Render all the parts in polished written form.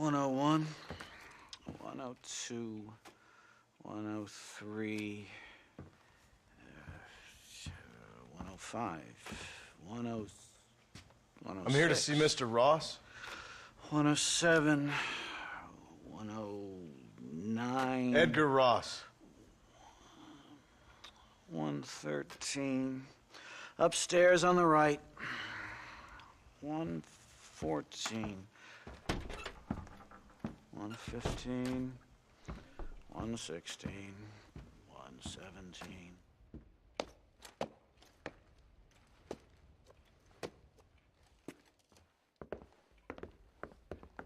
101, 102, 103, 105, 106. I'm here to see Mr. Ross. 107, 109. Edgar Ross. 113. Upstairs on the right. 114. 115. 116. 117.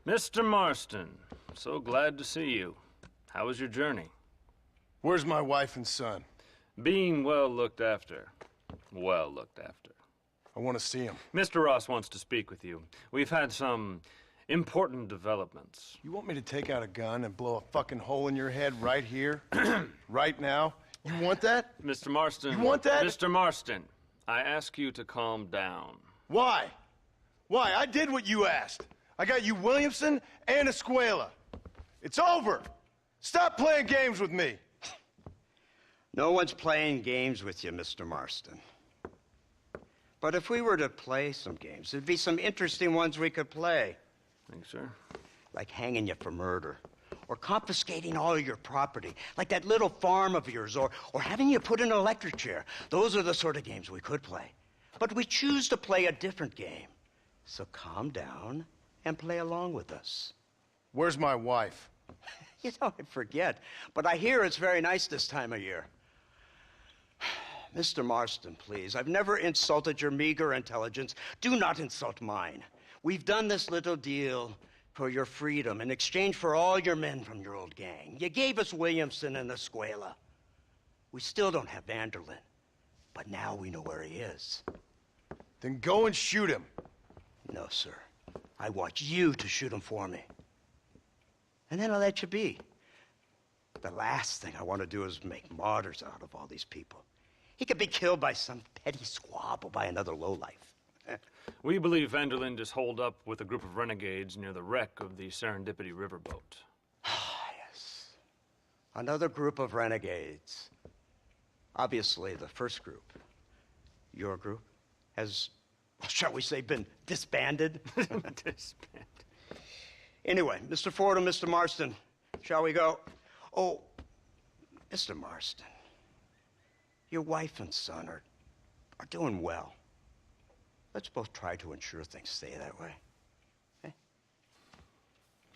Mr. Marston, so glad to see you. How was your journey? Where's my wife and son? Being well looked after. Well looked after. I want to see him. Mr. Ross wants to speak with you. We've had some important developments. You want me to take out a gun and blow a fucking hole in your head right here? Right now? You want that? Mr. Marston. You want that? Mr. Marston, I ask you to calm down. Why? Why? I did what you asked. I got you Williamson and Escuela. It's over. Stop playing games with me. No one's playing games with you, Mr. Marston. But if we were to play some games, there'd be some interesting ones we could play. Thanks, sir. Like hanging you for murder, or confiscating all your property, like that little farm of yours, or having you put in an electric chair. Those are the sort of games we could play. But we choose to play a different game. So calm down and play along with us. Where's my wife? You know, I forget, but I hear it's very nice this time of year. Mr. Marston, please, I've never insulted your meager intelligence. Do not insult mine. We've done this little deal for your freedom in exchange for all your men from your old gang. You gave us Williamson and Escuela. We still don't have Vanderlyn, but now we know where he is. Then go and shoot him. No, sir. I want you to shoot him for me. And then I'll let you be. The last thing I want to do is make martyrs out of all these people. He could be killed by some petty squabble by another lowlife. We believe Vanderlyn is holed up with a group of renegades near the wreck of the Serendipity riverboat. Ah, yes. Another group of renegades. Obviously, the first group, your group, has, shall we say, been disbanded? Disbanded. Anyway, Mr. Ford and Mr. Marston, shall we go? Oh, Mr. Marston, your wife and son are doing well. Let's both try to ensure things stay that way. Okay?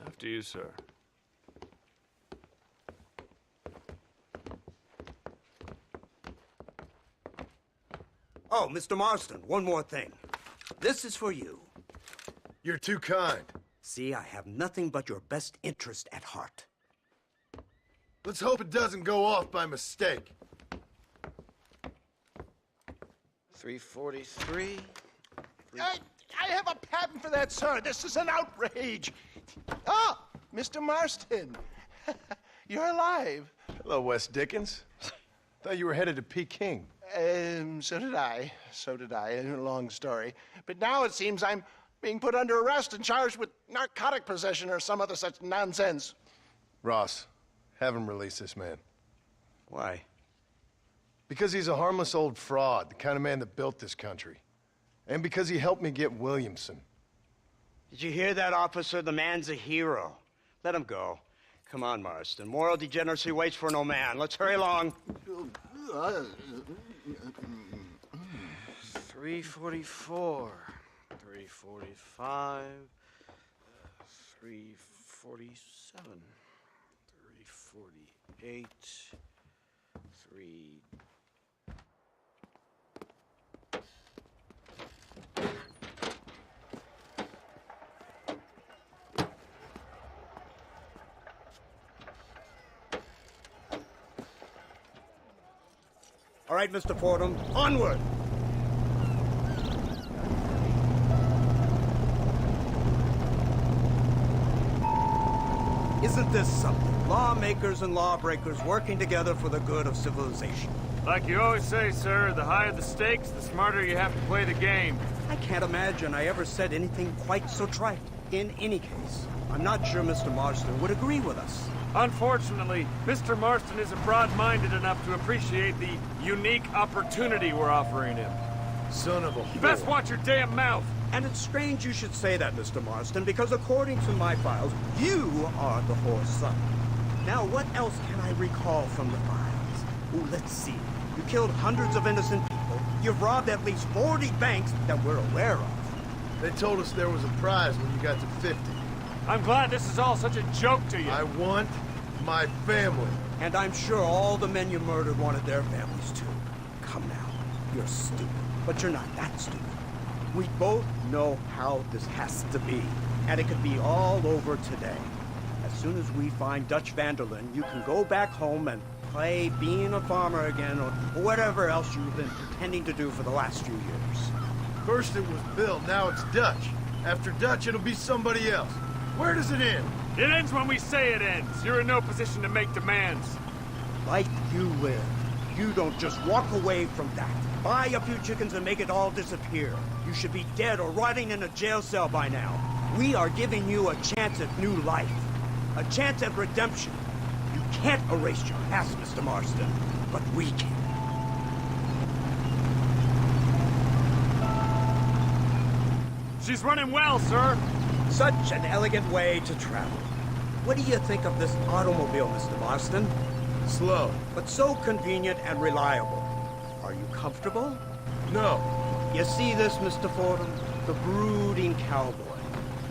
After you, sir. Oh, Mr. Marston, one more thing. This is for you. You're too kind. See, I have nothing but your best interest at heart. Let's hope it doesn't go off by mistake. 343. I have a patent for that, sir. This is an outrage. Oh, Mr. Marston. You're alive. Hello, Wes Dickens. Thought you were headed to Peking. So did I. So did I. A long story. But now it seems I'm being put under arrest and charged with narcotic possession or some other such nonsense. Ross, have him release this man. Why? Because he's a harmless old fraud, the kind of man that built this country. And because he helped me get Williamson. Did you hear that, officer? The man's a hero. Let him go. Come on, Marston. Moral degeneracy waits for no man. Let's hurry along. 344. 345. 347. 348. 3... All right, Mr. Fordham, onward! Isn't this something? Lawmakers and lawbreakers working together for the good of civilization. Like you always say, sir, the higher the stakes, the smarter you have to play the game. I can't imagine I ever said anything quite so trite. In any case, I'm not sure Mr. Marston would agree with us. Unfortunately, Mr. Marston isn't broad-minded enough to appreciate the unique opportunity we're offering him. Son of a You best watch your damn mouth! And it's strange you should say that, Mr. Marston, because according to my files, you are the whore's son. Now, what else can I recall from the files? Ooh, let's see. You killed hundreds of innocent people. You've robbed at least 40 banks that we're aware of. They told us there was a prize when you got to 50. I'm glad this is all such a joke to you. I want my family. And I'm sure all the men you murdered wanted their families too. Come now. You're stupid. But you're not that stupid. We both know how this has to be. And it could be all over today. As soon as we find Dutch Vanderlyn, you can go back home and play being a farmer again, or whatever else you've been pretending to do for the last few years. First it was Bill, now it's Dutch. After Dutch, it'll be somebody else. Where does it end? It ends when we say it ends. You're in no position to make demands. Like you live. You don't just walk away from that. Buy a few chickens and make it all disappear. You should be dead or rotting in a jail cell by now. We are giving you a chance at new life. A chance at redemption. You can't erase your past, Mr. Marston, but we can. She's running well, sir. Such an elegant way to travel. What do you think of this automobile, Mr. Marston? Slow. But so convenient and reliable. Are you comfortable? No. You see this, Mr. Fordham? The brooding cowboy.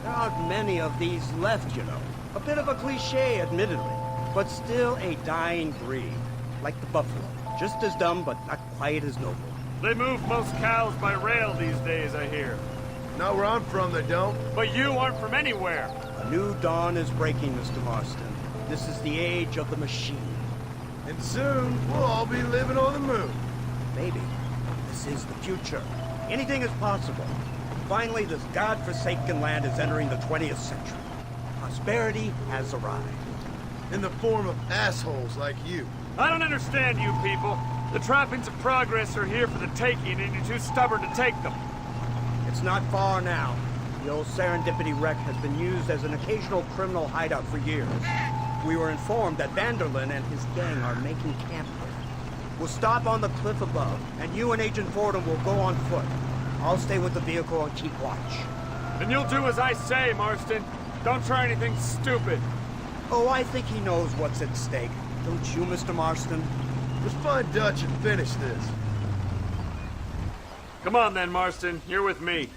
There aren't many of these left, you know. A bit of a cliche, admittedly, but still a dying breed. Like the buffalo. Just as dumb, but not quite as noble. They move most cows by rail these days, I hear. Not where I'm from, they don't. But you aren't from anywhere. A new dawn is breaking, Mr. Marston. This is the age of the machine. And soon, we'll all be living on the moon. Maybe. This is the future. Anything is possible. Finally, this godforsaken land is entering the 20th century. Prosperity has arrived. In the form of assholes like you. I don't understand you people. The trappings of progress are here for the taking, and you're too stubborn to take them. It's not far now. The old Serendipity wreck has been used as an occasional criminal hideout for years. We were informed that Vanderlyn and his gang are making camp there. We'll stop on the cliff above, and you and Agent Fordham will go on foot. I'll stay with the vehicle and keep watch. Then you'll do as I say, Marston. Don't try anything stupid. Oh, I think he knows what's at stake. Don't you, Mr. Marston? Let's find Dutch and finish this. Come on then, Marston. You're with me.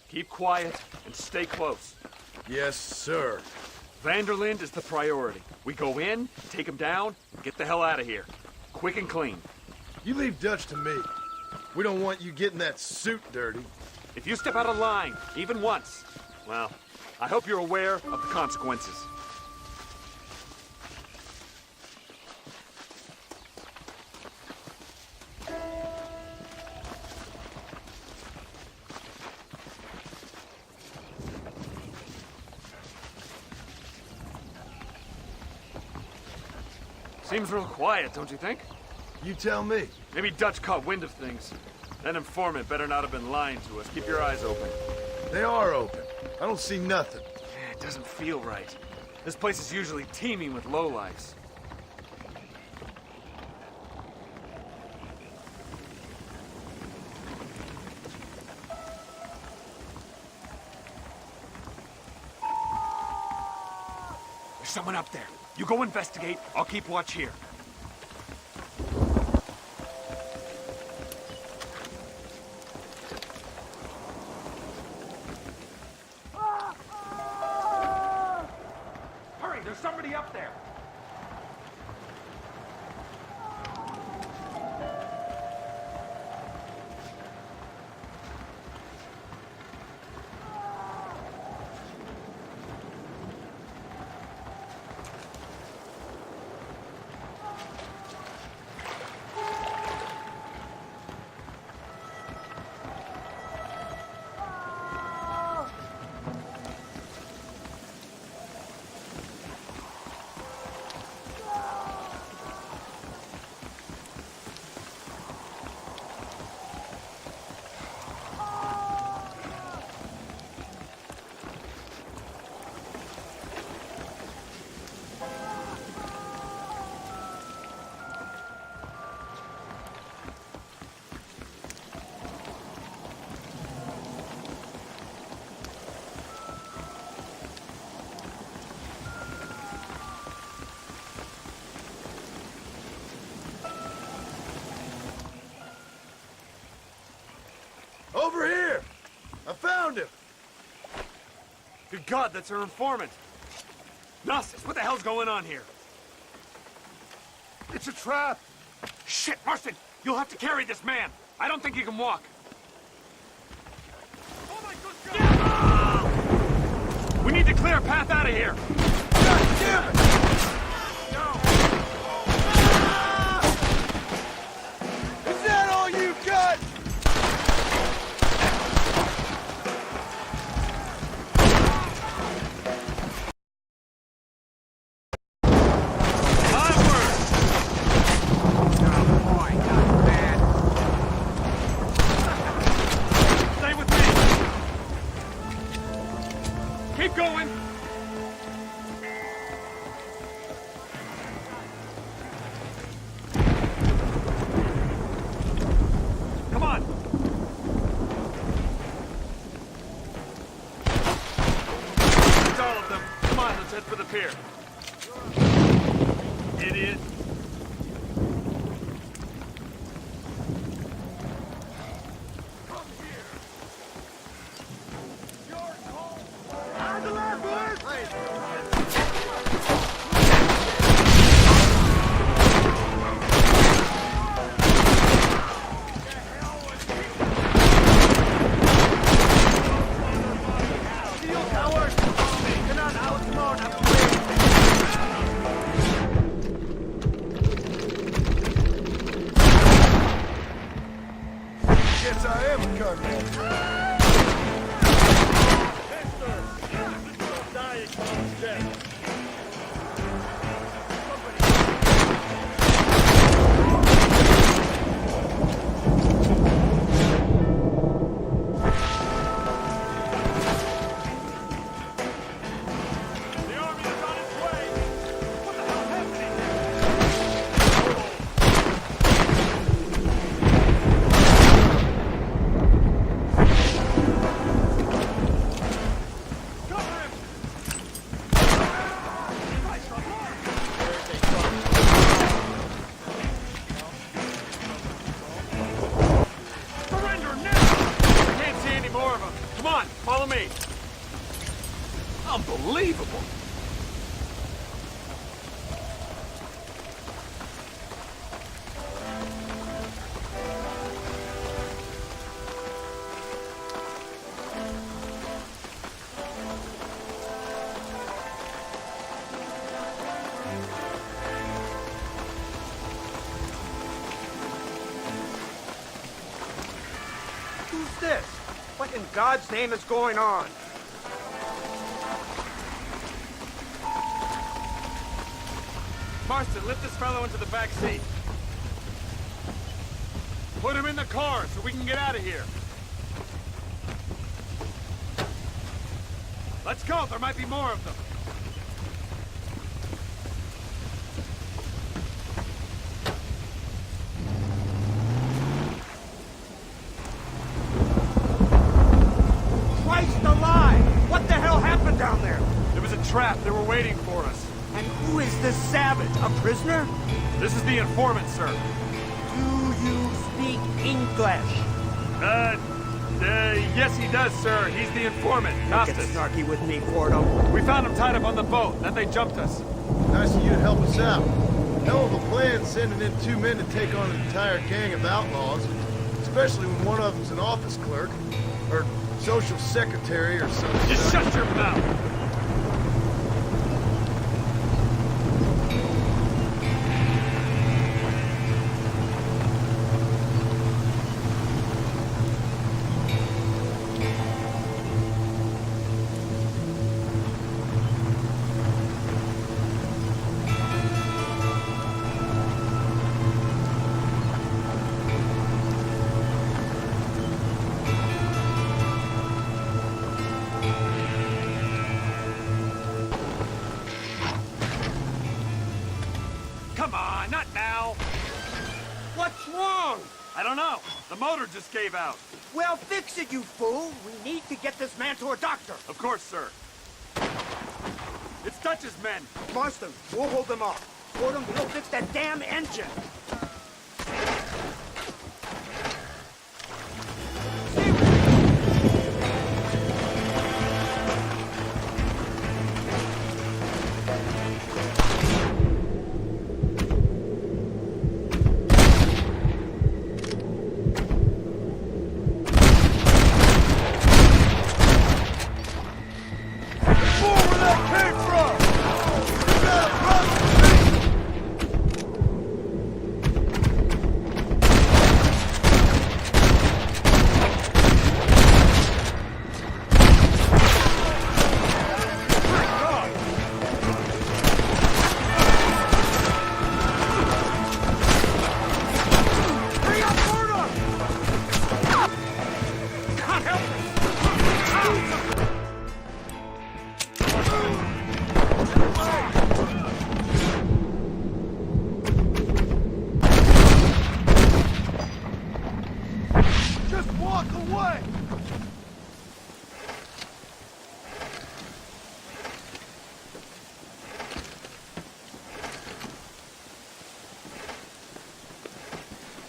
Keep quiet and stay close. Yes, sir. Vanderlyn is the priority. We go in, take him down, and get the hell out of here. Quick and clean. You leave Dutch to me. We don't want you getting that suit dirty. If you step out of line, even once, well, I hope you're aware of the consequences. Seems real quiet, don't you think? You tell me. Maybe Dutch caught wind of things. That informant better not have been lying to us. Keep your eyes open. They are open. I don't see nothing. It doesn't feel right. This place is usually teeming with lowlifes. There's someone up there. You go investigate. I'll keep watch here. Hurry, there's somebody up there. Good God, that's her informant. Gnosis, what the hell's going on here? It's a trap! Shit, Marston! You'll have to carry this man. I don't think he can walk. Oh my God! We need to clear a path out of here. God damn it! Is that all you got? Stay with me. Keep going. Come on. It's all of them. Come on, let's head for the pier. Idiot. Yes, I am a carpenter. The army is on its way. What the hell's happening? Surrender now! Can't see any more of them. Come on, follow me. Unbelievable. Who's this? What in God's name is going on? Marston, lift this fellow into the back seat. Put him in the car so we can get out of here. Let's go, there might be more of them. Christ alive! What the hell happened down there? There was a trap, they were waiting for us. And who is this savage? A prisoner? This is the informant, sir. Do you speak English? Yes he does, sir. He's the informant, Don't get Gnostis. snarky with me, Gordo. We found him tied up on the boat, then they jumped us. Nice of you to help us out. Hell of a plan sending in 2 men to take on an entire gang of outlaws, especially when one of them's an office clerk, or social secretary, or something. Just shut your mouth! Come on, not now! What's wrong? I don't know. The motor just gave out. Well, fix it, you fool. We need to get this man to a doctor. Of course, sir. It's Dutch's men. Marston, we'll hold them off. Gordon, we'll fix that damn engine.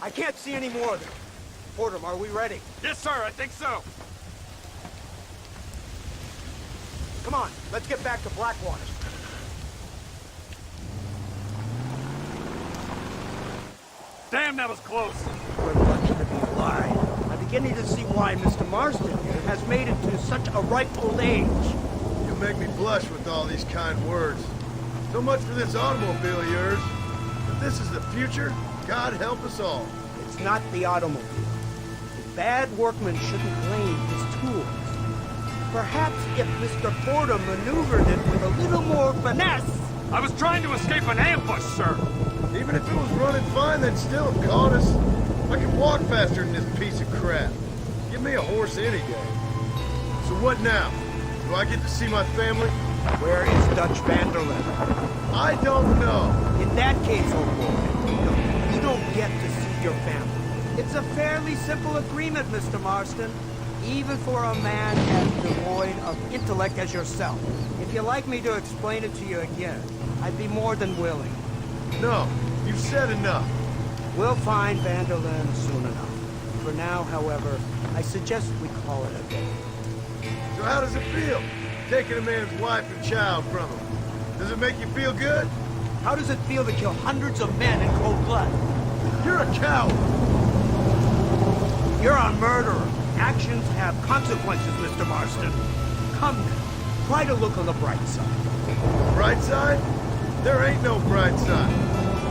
I can't see any more of them. Fordham, are we ready? Yes, sir, I think so. Come on, let's get back to Blackwater. Damn, that was close. We're lucky to be alive. I'm beginning to see why Mr. Marston here has made it to such a ripe old age. You make me blush with all these kind words. So much for this automobile of yours. If this is the future, God help us all. It's not the automobile. The bad workman shouldn't blame his tools. Perhaps if Mr. Fordham maneuvered it with a little more finesse. I was trying to escape an ambush, sir. Even if it was running fine, they'd still have caught us. I can walk faster than this piece of crap. Give me a horse any day. So what now? Do I get to see my family? Where is Dutch Vanderlyn? I don't know. In that case, old boy, you don't get to see your family. It's a fairly simple agreement, Mr. Marston. Even for a man as devoid of intellect as yourself. If you'd like me to explain it to you again, I'd be more than willing. No, you've said enough. We'll find Vanderlyn soon enough. For now, however, I suggest we call it a day. So how does it feel, taking a man's wife and child from him? Does it make you feel good? How does it feel to kill hundreds of men in cold blood? You're a coward. You're a murderer. Actions have consequences, Mr. Marston. Come now, try to look on the bright side. Bright side? There ain't no bright side.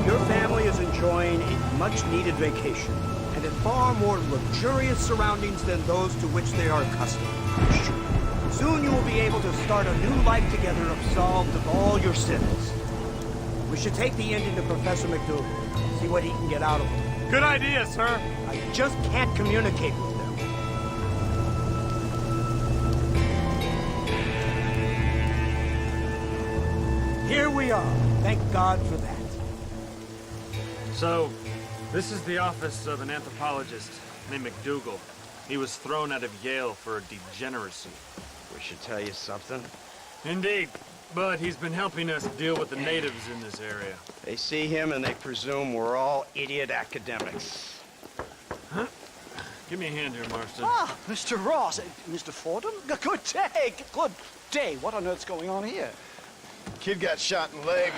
Your family is enjoying a much-needed vacation, and in far more luxurious surroundings than those to which they are accustomed. Soon you will be able to start a new life together absolved of all your sins. We should take the Indian to Professor McDougal, see what he can get out of him. Good idea, sir. I just can't communicate with them. Here we are. Thank God for that. So, this is the office of an anthropologist named McDougal. He was thrown out of Yale for degeneracy. We should tell you something. Indeed, but he's been helping us deal with the natives in this area. They see him and they presume we're all idiot academics. Huh? Give me a hand here, Marston. Ah, Mr. Ross. Mr. Fordham? Good day. Good day. What on earth's going on here? Kid got shot in the leg.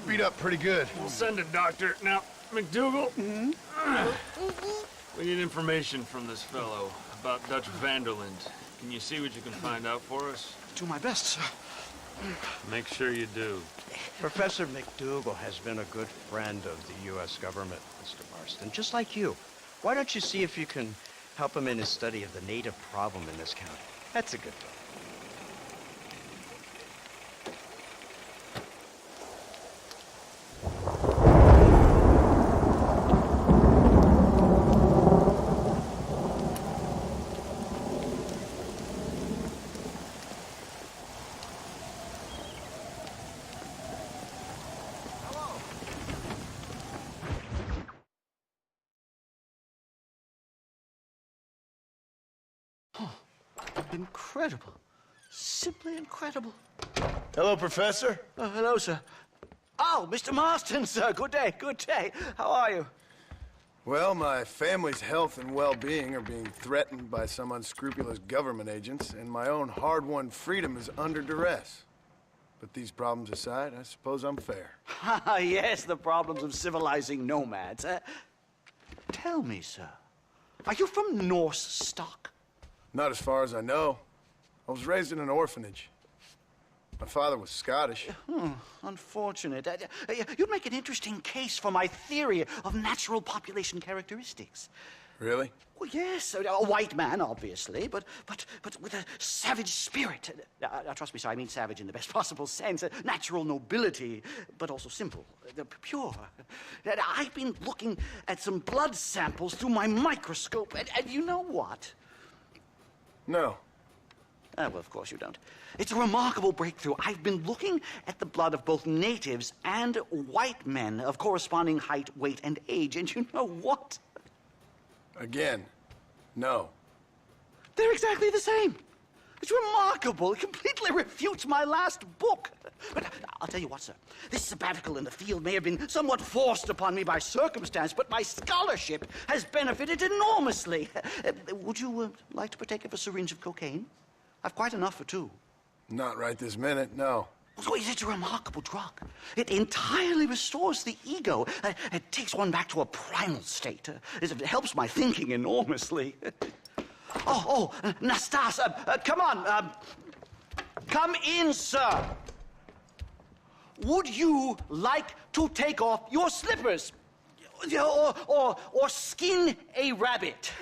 Beat up pretty good. We'll send a doctor. Now, McDougal, we need information from this fellow about Dutch Vanderlyn. Can you see what you can find out for us? Do my best, sir. Make sure you do. Professor McDougal has been a good friend of the U.S. government, Mr. Marston, just like you. Why don't you see if you can help him in his study of the native problem in this county? That's a good thing. Incredible. Simply incredible. Hello, Professor. Hello, sir. Oh, Mr. Marston, sir. Good day, good day. How are you? Well, my family's health and well-being are being threatened by some unscrupulous government agents, and my own hard-won freedom is under duress. But these problems aside, I suppose I'm fair. Yes, the problems of civilizing nomads. Tell me, sir, are you from Norse stock? Not as far as I know. I was raised in an orphanage. My father was Scottish. Unfortunate. You'd make an interesting case for my theory of natural population characteristics. Really? Well, yes, a white man, obviously, but with a savage spirit. Trust me, sir, I mean savage in the best possible sense. Natural nobility, but also simple, pure. I've been looking at some blood samples through my microscope, and you know what? No. Well, of course you don't. It's a remarkable breakthrough. I've been looking at the blood of both natives and white men of corresponding height, weight, and age, and you know what? Again, no. They're exactly the same. It's remarkable. It completely refutes my last book. But I'll tell you what, sir. This sabbatical in the field may have been somewhat forced upon me by circumstance, but my scholarship has benefited enormously. Would you like to partake of a syringe of cocaine? I've quite enough for two. Not right this minute, no. So it's a remarkable drug. It entirely restores the ego. It takes one back to a primal state. It helps my thinking enormously. Nastas, come on. Come in, sir. Would you like to take off your slippers? Or skin a rabbit?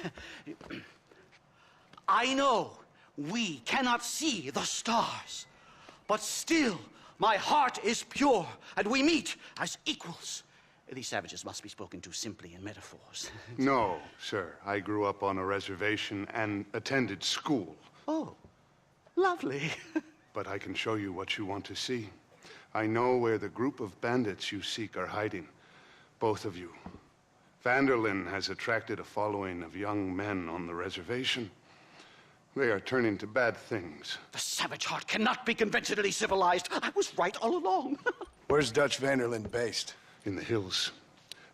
I know we cannot see the stars, but still my heart is pure, and we meet as equals. These savages must be spoken to simply in metaphors. No, sir. I grew up on a reservation and attended school. Oh, lovely. But I can show you what you want to see. I know where the group of bandits you seek are hiding. Both of you. Vanderlyn has attracted a following of young men on the reservation. They are turning to bad things. The savage heart cannot be conventionally civilized. I was right all along. Where's Dutch Vanderlyn based? In the hills,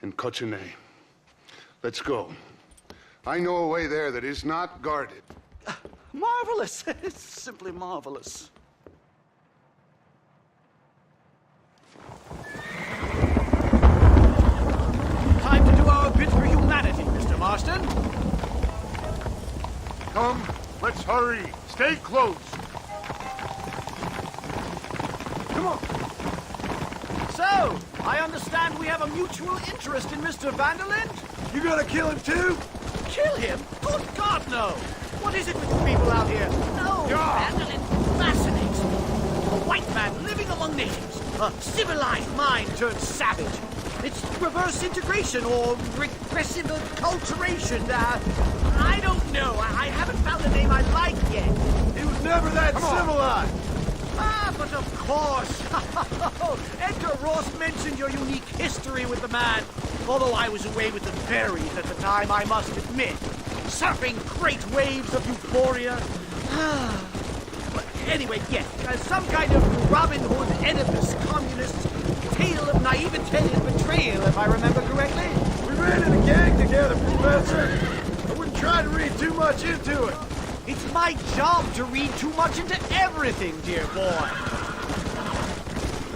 in Cochene. Let's go. I know a way there that is not guarded. Marvelous. It's simply marvelous. Time to do our bit for humanity, Mr. Marston. Come, let's hurry. Stay close. Come on. So, I understand we have a mutual interest in Mr. Vanderlyn? You gonna kill him too? Kill him? Good God, no! What is it with you people out here? No, Vanderlyn fascinates me. A white man living among natives. A civilized mind turned savage. It's reverse integration or regressive acculturation. I don't know. I haven't found a name I like yet. He was never that civilized. Ah, but of course. Edgar Ross mentioned your unique history with the man. Although I was away with the fairies at the time, I must admit. Surfing great waves of euphoria. But anyway, yes, some kind of Robin Hood Oedipus communist tale of naivete and betrayal, if I remember correctly. We ran in a gang together, Professor. I wouldn't try to read too much into it. It's my job to read too much into everything, dear boy.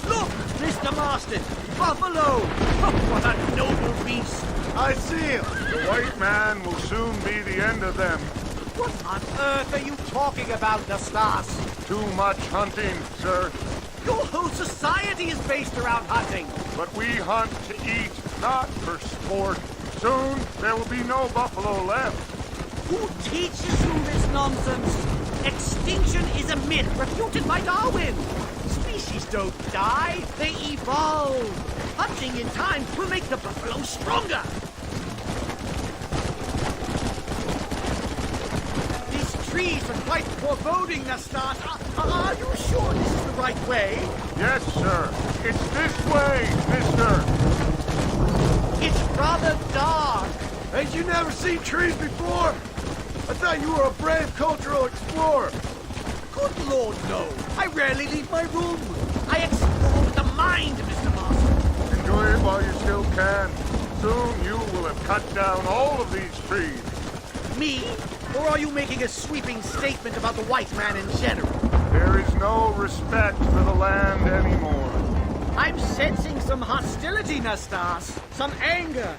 Look, Mr. Marston, buffalo! Oh, what a noble beast! I see him. The white man will soon be the end of them. What on earth are you talking about, Nastas? Too much hunting, sir. Your whole society is based around hunting. But we hunt to eat, not for sport. Soon there will be no buffalo left. Who teaches you this nonsense? Extinction is a myth refuted by Darwin. Species don't die, they evolve. Hunting in time will make the buffalo stronger. These trees are quite foreboding, Nastas. Are you sure this is the right way? Yes, sir. It's this way, mister. It's rather dark. Ain't you never seen trees before? I thought you were a brave cultural explorer. Good Lord, no. I rarely leave my room. I explore the mind, Mr. Marston. Enjoy it while you still can. Soon you will have cut down all of these trees. Me? Or are you making a sweeping statement about the white man in general? There is no respect for the land anymore. I'm sensing some hostility, Nastas. Some anger.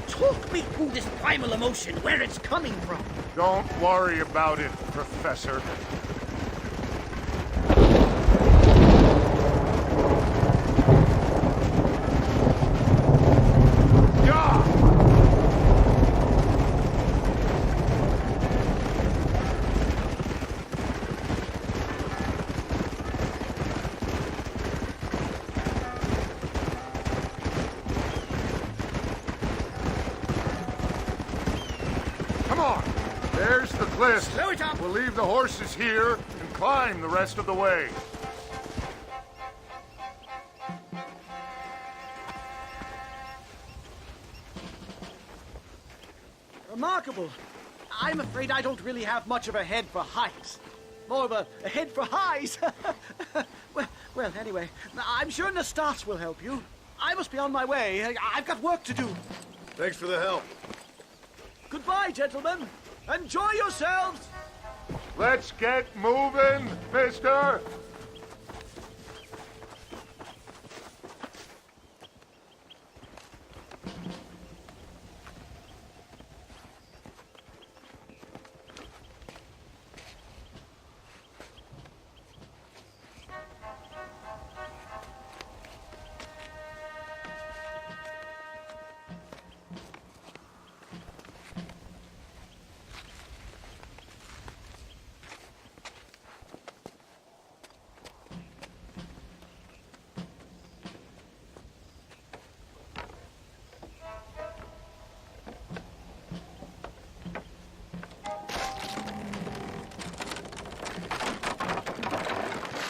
Talk me through this primal emotion, where it's coming from. Don't worry about it, Professor. Come on! There's the cliff. Slow it up. We'll leave the horses here and climb the rest of the way. Remarkable. I'm afraid I don't really have much of a head for heights. more of a head for highs. well, anyway, I'm sure Nastas will help you. I must be on my way. I've got work to do. Thanks for the help. Goodbye, gentlemen. Enjoy yourselves. Let's get moving, mister!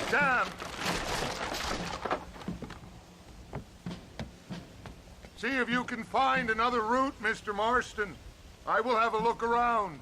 Damn! See if you can find another route, Mr. Marston. I will have a look around.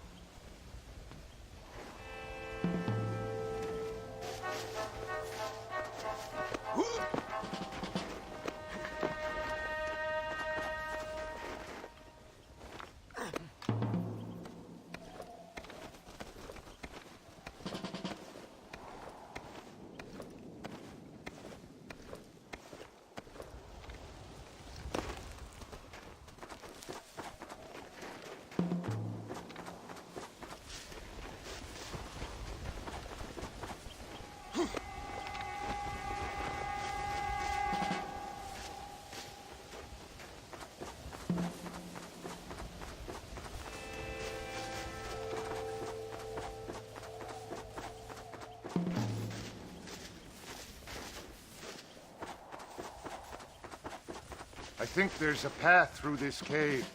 I think there's a path through this cave.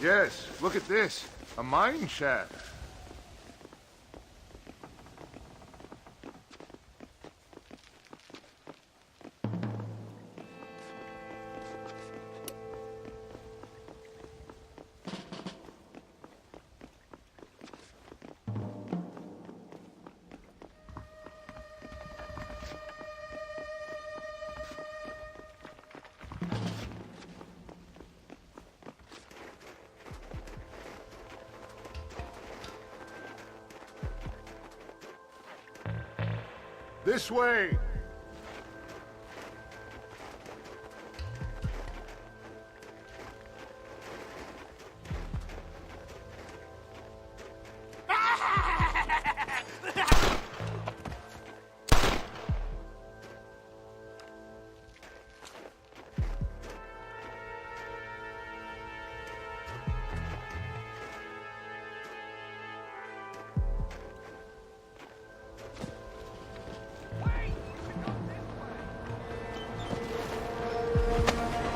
Yes, look at this. A mine shaft. This way!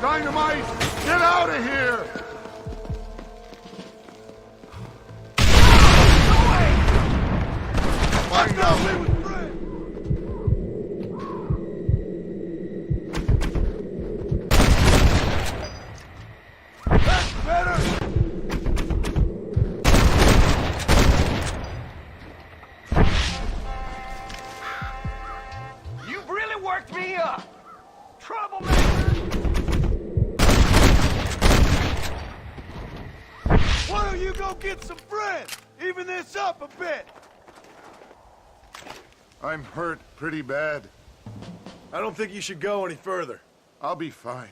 Dynamite! Get out of here! Find out! That's better! You've really worked me up! Troublemaker! Why don't you go get some friends? Even this up a bit. I'm hurt pretty bad. I don't think you should go any further. I'll be fine.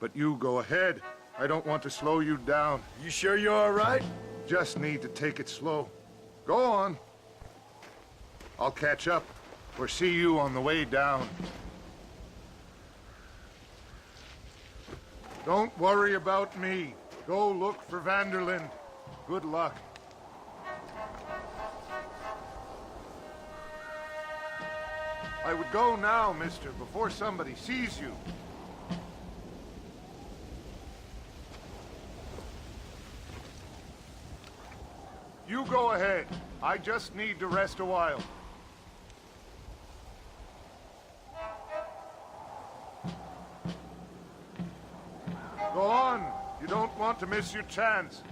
But you go ahead. I don't want to slow you down. You sure you're all right? Just need to take it slow. Go on. I'll catch up or see you on the way down. Don't worry about me. Go look for Vanderlyn. Good luck. I would go now, mister, before somebody sees you. You go ahead. I just need to rest a while. Go on. You don't want to miss your chance.